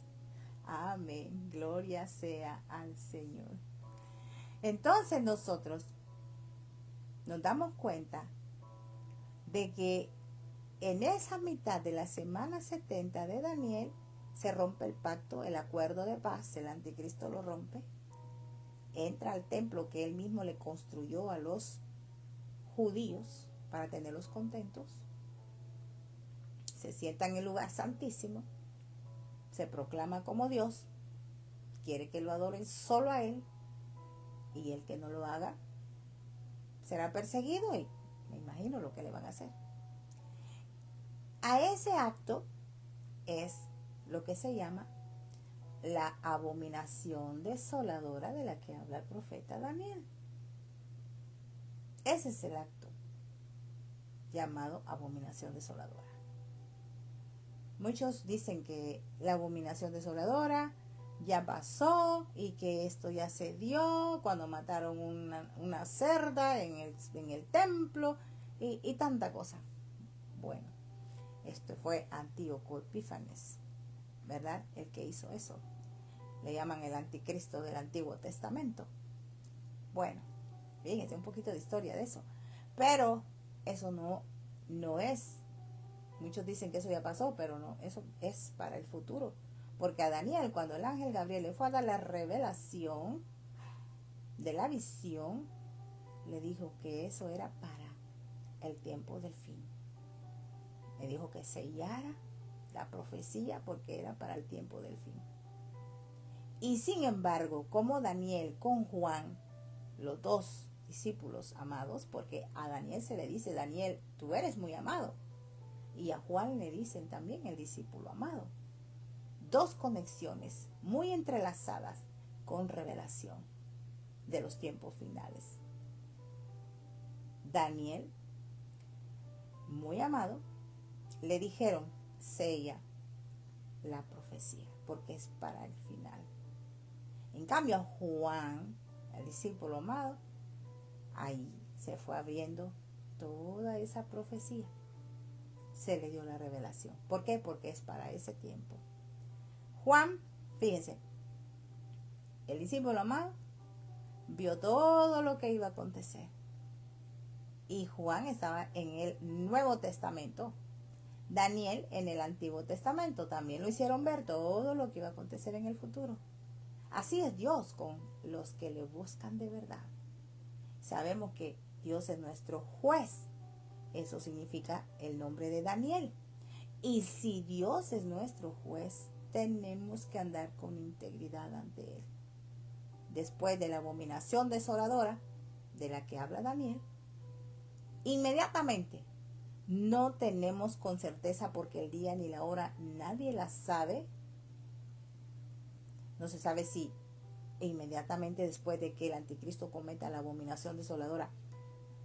Amén. Gloria sea al Señor. Entonces nosotros nos damos cuenta de que en esa mitad de la semana 70 de Daniel se rompe el pacto, el acuerdo de paz, el anticristo lo rompe, entra al templo que él mismo le construyó a los judíos para tenerlos contentos, se sienta en el lugar santísimo, se proclama como Dios, quiere que lo adoren solo a él, y el que no lo haga será perseguido, y me imagino lo que le van a hacer. A ese acto es lo que se llama la abominación desoladora de la que habla el profeta Daniel. Ese es el acto llamado abominación desoladora. Muchos dicen que la abominación desoladora ya pasó y que esto ya se dio cuando mataron una cerda en el templo y tanta cosa. Bueno, esto fue Antíoco Epífanes, ¿verdad? El que hizo eso. Le llaman el anticristo del Antiguo Testamento. Bueno, fíjense un poquito de historia de eso. Pero eso no es. Muchos dicen que eso ya pasó, pero no, eso es para el futuro. Porque a Daniel, cuando el ángel Gabriel le fue a dar la revelación de la visión, le dijo que eso era para el tiempo del fin. Le dijo que sellara la profecía porque era para el tiempo del fin. Y sin embargo, como Daniel con Juan, los dos discípulos amados, porque a Daniel se le dice, Daniel, tú eres muy amado. Y a Juan le dicen también el discípulo amado. Dos conexiones muy entrelazadas con revelación de los tiempos finales. Daniel, muy amado, le dijeron, sella la profecía, porque es para el final. En cambio, a Juan, el discípulo amado, ahí se fue abriendo toda esa profecía. Se le dio la revelación. ¿Por qué? Porque es para ese tiempo. Juan, fíjense, el discípulo amado vio todo lo que iba a acontecer. Y Juan estaba en el Nuevo Testamento. Daniel en el Antiguo Testamento. También lo hicieron ver todo lo que iba a acontecer en el futuro. Así es Dios con los que le buscan de verdad. Sabemos que Dios es nuestro juez. Eso significa el nombre de Daniel. Y si Dios es nuestro juez, tenemos que andar con integridad ante Él. Después de la abominación desoladora de la que habla Daniel, inmediatamente no tenemos con certeza, porque el día ni la hora nadie la sabe. No se sabe si inmediatamente después de que el anticristo cometa la abominación desoladora,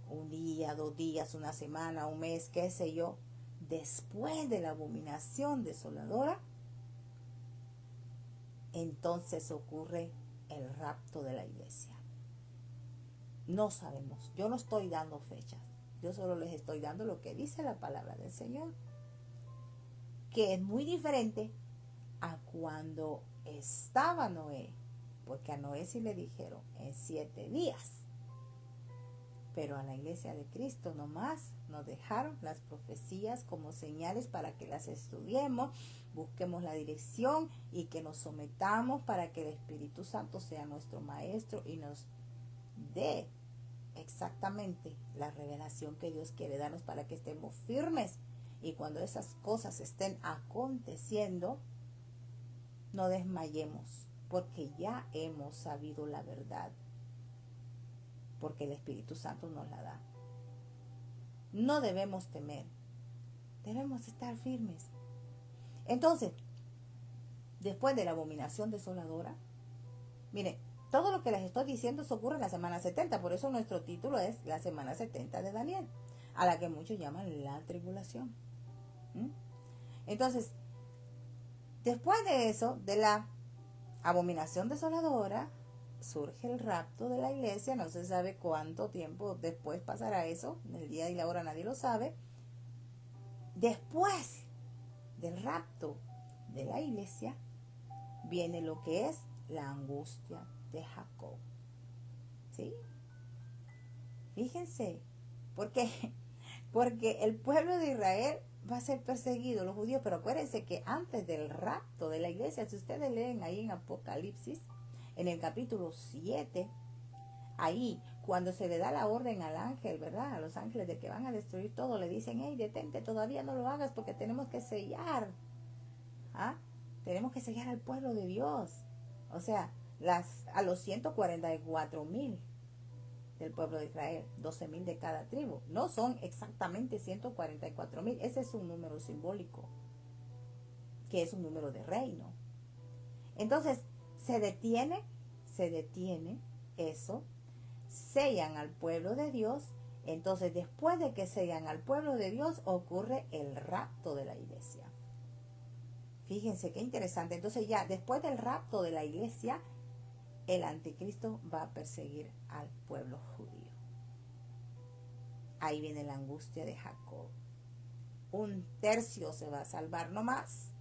un día, 2 días, una semana, un mes, qué sé yo, después de la abominación desoladora, entonces ocurre el rapto de la iglesia. No sabemos, yo no estoy dando fechas, yo solo les estoy dando lo que dice la palabra del Señor, que es muy diferente a cuando estaba Noé, porque a Noé sí le dijeron en 7 días. Pero a la iglesia de Cristo nomás nos dejaron las profecías como señales para que las estudiemos, busquemos la dirección y que nos sometamos para que el Espíritu Santo sea nuestro maestro y nos dé exactamente la revelación que Dios quiere darnos para que estemos firmes. Y cuando esas cosas estén aconteciendo, no desmayemos, porque ya hemos sabido la verdad. Porque el Espíritu Santo nos la da. No debemos temer. Debemos estar firmes. Entonces, después de la abominación desoladora, miren, todo lo que les estoy diciendo se ocurre en la semana 70. Por eso nuestro título es la semana 70 de Daniel, a la que muchos llaman la tribulación. Entonces, después de eso, de la abominación desoladora, surge el rapto de la iglesia. No se sabe cuánto tiempo después pasará eso, el día y la hora nadie lo sabe, después del rapto de la iglesia, viene lo que es la angustia de Jacob. ¿Sí? Fíjense, porque el pueblo de Israel va a ser perseguido, los judíos, pero acuérdense que antes del rapto de la iglesia, si ustedes leen ahí en Apocalipsis, en el capítulo 7, ahí, cuando se le da la orden al ángel, ¿verdad? A los ángeles de que van a destruir todo, le dicen, hey, detente, todavía no lo hagas porque tenemos que sellar. ¿Ah? Tenemos que sellar al pueblo de Dios. O sea, a los 144,000 del pueblo de Israel, 12,000 de cada tribu. No son exactamente 144,000. Ese es un número simbólico, que es un número de reino. Entonces, se detiene eso, sellan al pueblo de Dios. Entonces, después de que sellan al pueblo de Dios, ocurre el rapto de la iglesia. Fíjense qué interesante. Entonces, ya después del rapto de la iglesia, el anticristo va a perseguir al pueblo judío. Ahí viene la angustia de Jacob. 1/3 se va a salvar, no más.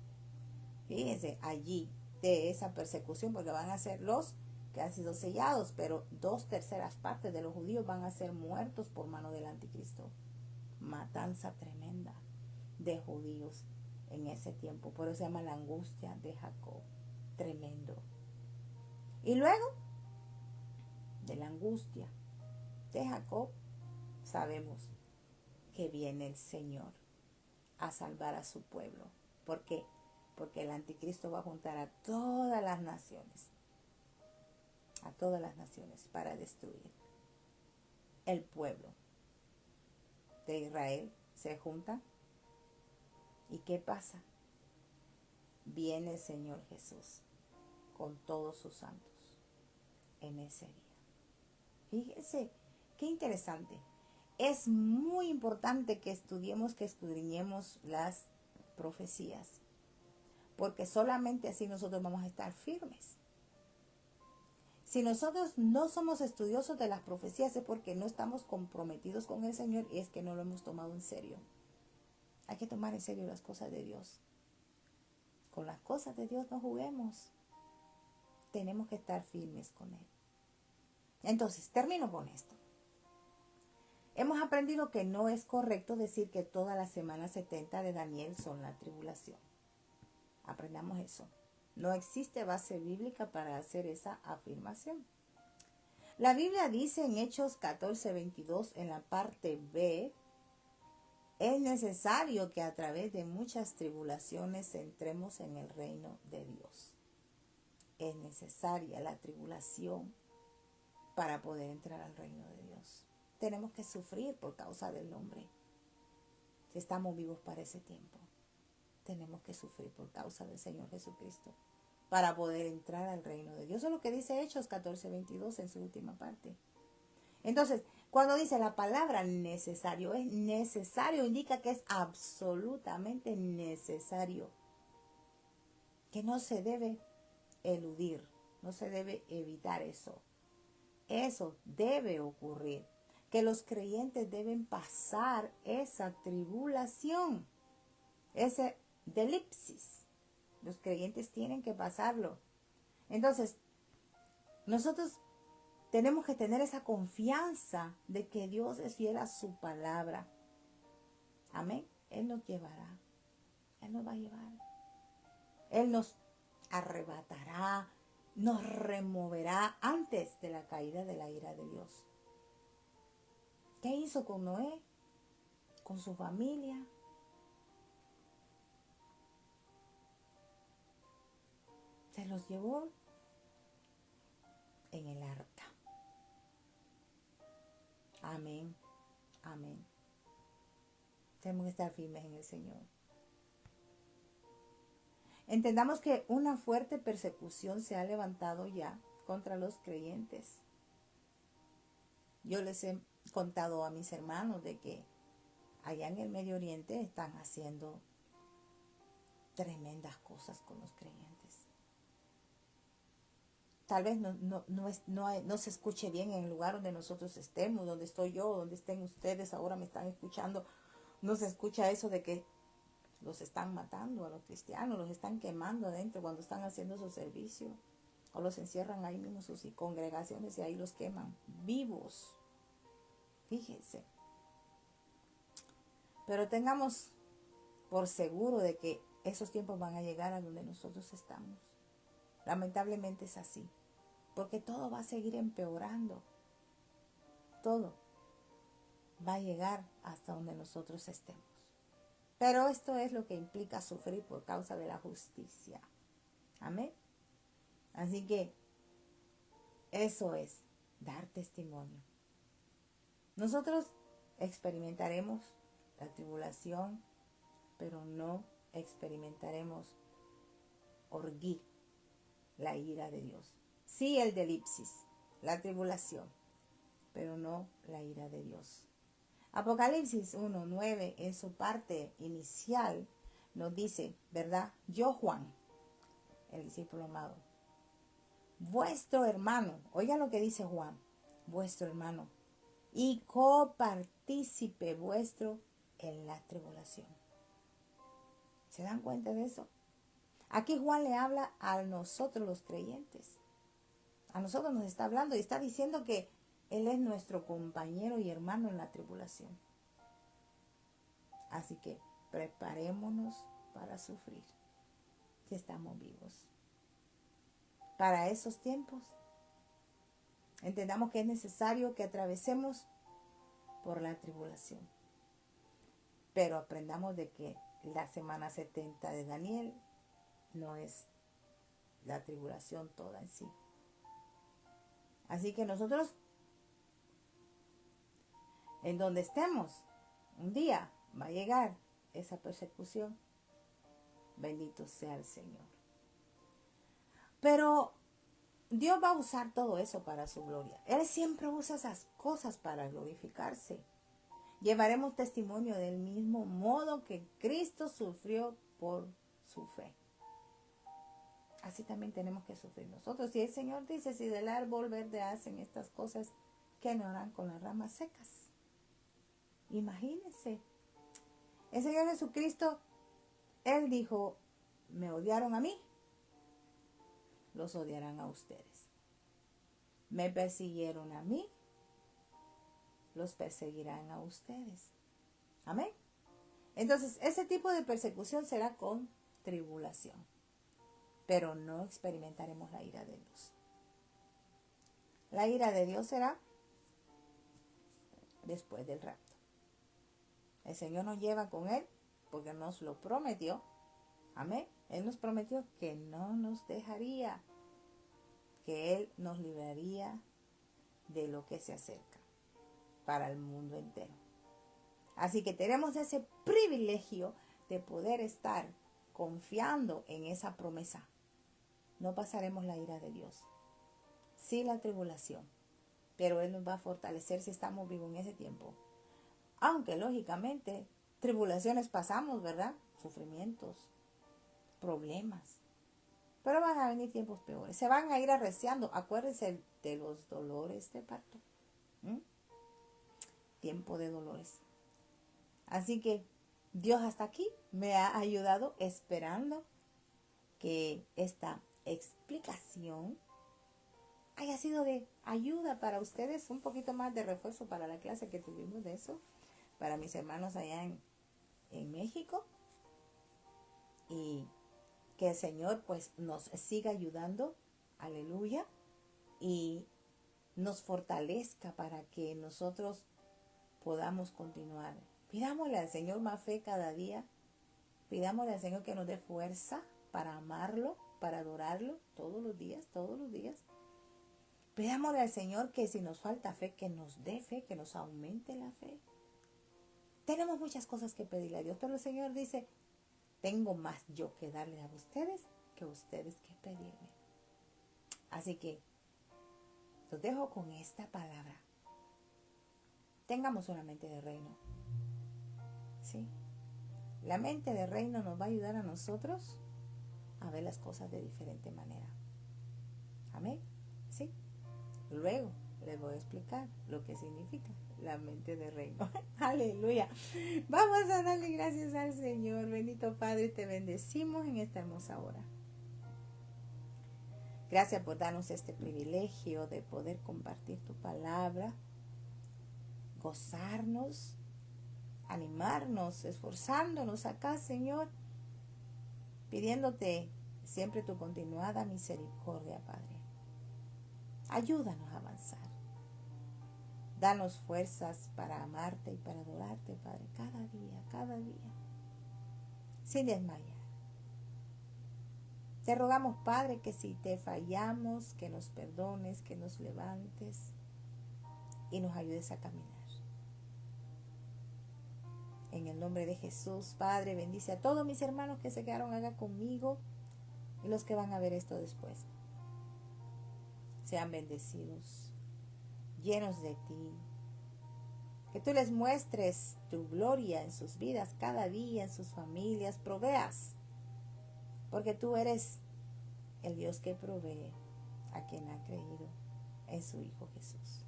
Fíjense, allí de esa persecución, porque van a ser los que han sido sellados, pero 2/3 partes de los judíos van a ser muertos por mano del anticristo. Matanza tremenda de judíos en ese tiempo. Por eso se llama la angustia de Jacob. Tremendo. Y luego de la angustia de Jacob, sabemos que viene el Señor a salvar a su pueblo. ¿Por qué? Porque el anticristo va a juntar a todas las naciones para destruir. El pueblo de Israel se junta. ¿Y qué pasa? Viene el Señor Jesús con todos sus santos en ese día. Fíjense, qué interesante. Es muy importante que escudriñemos las profecías, porque solamente así nosotros vamos a estar firmes. Si nosotros no somos estudiosos de las profecías es porque no estamos comprometidos con el Señor y es que no lo hemos tomado en serio. Hay que tomar en serio las cosas de Dios. Con las cosas de Dios no juguemos. Tenemos que estar firmes con Él. Entonces, termino con esto. Hemos aprendido que no es correcto decir que todas las semanas 70 de Daniel son la tribulación. Aprendamos eso. No existe base bíblica para hacer esa afirmación. La Biblia dice en Hechos 14:22 en la parte B, es necesario que a través de muchas tribulaciones entremos en el reino de Dios. Es necesaria la tribulación para poder entrar al reino de Dios. Tenemos que sufrir por causa del nombre. Si estamos vivos para ese tiempo, tenemos que sufrir por causa del Señor Jesucristo para poder entrar al reino de Dios. Eso es lo que dice Hechos 14:22 en su última parte. Entonces, cuando dice la palabra necesario, es necesario, indica que es absolutamente necesario, que no se debe eludir, no se debe evitar eso. Eso debe ocurrir, que los creyentes deben pasar esa tribulación, ese delipsis. Los creyentes tienen que pasarlo. Entonces, nosotros tenemos que tener esa confianza de que Dios es fiel a su palabra. Amén. Él nos llevará. Él nos va a llevar. Él nos arrebatará, nos removerá antes de la caída de la ira de Dios. ¿Qué hizo con Noé? Con su familia. Se los llevó en el arca. Amén. Amén. Tenemos que estar firmes en el Señor. Entendamos que una fuerte persecución se ha levantado ya contra los creyentes. Yo les he contado a mis hermanos de que allá en el Medio Oriente están haciendo tremendas cosas con los creyentes. Tal vez no se escuche bien en el lugar donde nosotros estemos, donde estoy yo, donde estén ustedes, ahora me están escuchando. No se escucha eso de que los están matando a los cristianos, los están quemando adentro cuando están haciendo su servicio, o los encierran ahí mismo en sus congregaciones y ahí los queman vivos. Fíjense. Pero tengamos por seguro de que esos tiempos van a llegar a donde nosotros estamos. Lamentablemente es así, porque todo va a seguir empeorando. Todo va a llegar hasta donde nosotros estemos. Pero esto es lo que implica sufrir por causa de la justicia. Amén. Así que eso es dar testimonio. Nosotros experimentaremos la tribulación, pero no experimentaremos orgí, la ira de Dios. Sí, el delipsis, la tribulación, pero no la ira de Dios. Apocalipsis 1:9 en su parte inicial nos dice, ¿verdad? Yo, Juan, el discípulo amado, vuestro hermano, oiga lo que dice Juan, vuestro hermano, y copartícipe vuestro en la tribulación. ¿Se dan cuenta de eso? Aquí Juan le habla a nosotros los creyentes. A nosotros nos está hablando y está diciendo que Él es nuestro compañero y hermano en la tribulación. Así que preparémonos para sufrir si estamos vivos. Para esos tiempos, entendamos que es necesario que atravesemos por la tribulación. Pero aprendamos de que la semana 70 de Daniel no es la tribulación toda en sí. Así que nosotros, en donde estemos, un día va a llegar esa persecución. Bendito sea el Señor. Pero Dios va a usar todo eso para su gloria. Él siempre usa esas cosas para glorificarse. Llevaremos testimonio del mismo modo que Cristo sufrió por su fe. Así también tenemos que sufrir nosotros. Y el Señor dice, si del árbol verde hacen estas cosas, ¿qué no harán con las ramas secas? Imagínense. El Señor Jesucristo, Él dijo, me odiaron a mí, los odiarán a ustedes. Me persiguieron a mí, los perseguirán a ustedes. Amén. Entonces, ese tipo de persecución será con tribulación. Pero no experimentaremos la ira de Dios. La ira de Dios será después del rapto. El Señor nos lleva con Él porque nos lo prometió. Amén. Él nos prometió que no nos dejaría, que Él nos libraría de lo que se acerca para el mundo entero. Así que tenemos ese privilegio de poder estar confiando en esa promesa. No pasaremos la ira de Dios. Sí, la tribulación. Pero Él nos va a fortalecer si estamos vivos en ese tiempo. Aunque lógicamente tribulaciones pasamos, ¿verdad? Sufrimientos, problemas. Pero van a venir tiempos peores. Se van a ir arreciando. Acuérdense de los dolores de parto. Tiempo de dolores. Así que Dios hasta aquí me ha ayudado, esperando que esta explicación haya sido de ayuda para ustedes, un poquito más de refuerzo para la clase que tuvimos de eso, para mis hermanos allá en México, y que el Señor pues nos siga ayudando, aleluya, y nos fortalezca para que nosotros podamos continuar. Pidámosle al Señor más fe cada día, pidámosle al Señor que nos dé fuerza para amarlo, para adorarlo todos los días, todos los días. Pidámosle al Señor que si nos falta fe, que nos dé fe, que nos aumente la fe. Tenemos muchas cosas que pedirle a Dios, pero el Señor dice, tengo más yo que darle a ustedes que ustedes que pedirme. Así que los dejo con esta palabra. Tengamos una mente de reino. ¿Sí? La mente de reino nos va a ayudar a nosotros a ver las cosas de diferente manera. Amén. ¿Sí? Luego les voy a explicar lo que significa la mente de reino. Aleluya. Vamos a darle gracias al Señor. Bendito Padre, te bendecimos en esta hermosa hora. Gracias por darnos este privilegio de poder compartir tu palabra, gozarnos, animarnos, esforzándonos acá, Señor, pidiéndote siempre tu continuada misericordia, Padre. Ayúdanos a avanzar. Danos fuerzas para amarte y para adorarte, Padre, cada día, sin desmayar. Te rogamos, Padre, que si te fallamos, que nos perdones, que nos levantes y nos ayudes a caminar. En el nombre de Jesús, Padre, bendice a todos mis hermanos que se quedaron acá conmigo y los que van a ver esto después. Sean bendecidos, llenos de ti. Que tú les muestres tu gloria en sus vidas cada día, en sus familias, proveas. Porque tú eres el Dios que provee a quien ha creído en su Hijo Jesús.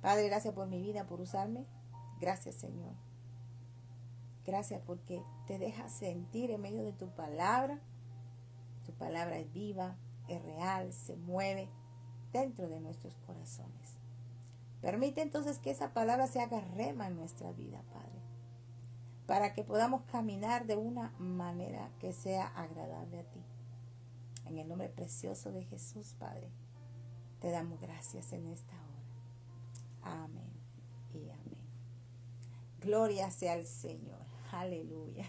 Padre, gracias por mi vida, por usarme. Gracias, Señor. Gracias porque te dejas sentir en medio de tu palabra. Tu palabra es viva, es real, se mueve dentro de nuestros corazones. Permite entonces que esa palabra se haga rema en nuestra vida, Padre, para que podamos caminar de una manera que sea agradable a ti. En el nombre precioso de Jesús, Padre, te damos gracias en esta hora. Amén y amén. Gloria sea al Señor. Aleluya.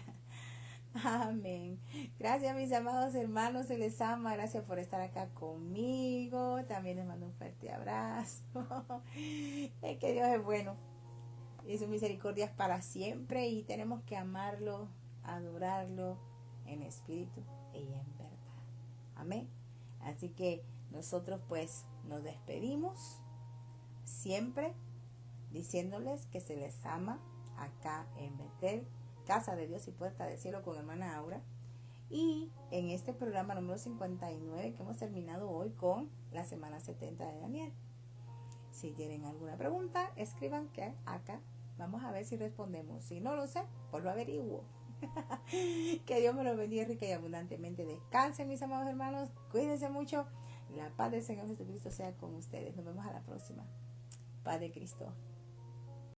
Amén. Gracias, mis amados hermanos, se les ama. Gracias por estar acá conmigo. También les mando un fuerte abrazo. Es que Dios es bueno y su misericordia es para siempre y tenemos que amarlo, adorarlo en espíritu y en verdad. Amén. Así que nosotros pues nos despedimos siempre diciéndoles que se les ama acá en Betel, Casa de Dios y Puerta del Cielo con hermana Aura. Y en este programa número 59 que hemos terminado hoy con la semana 70 de Daniel. Si tienen alguna pregunta, escriban que acá vamos a ver si respondemos. Si no lo sé, pues lo averiguo. Que Dios me lo bendiga rica y abundantemente. Descansen, mis amados hermanos. Cuídense mucho. La paz del Señor Jesucristo sea con ustedes. Nos vemos a la próxima. Paz de Cristo.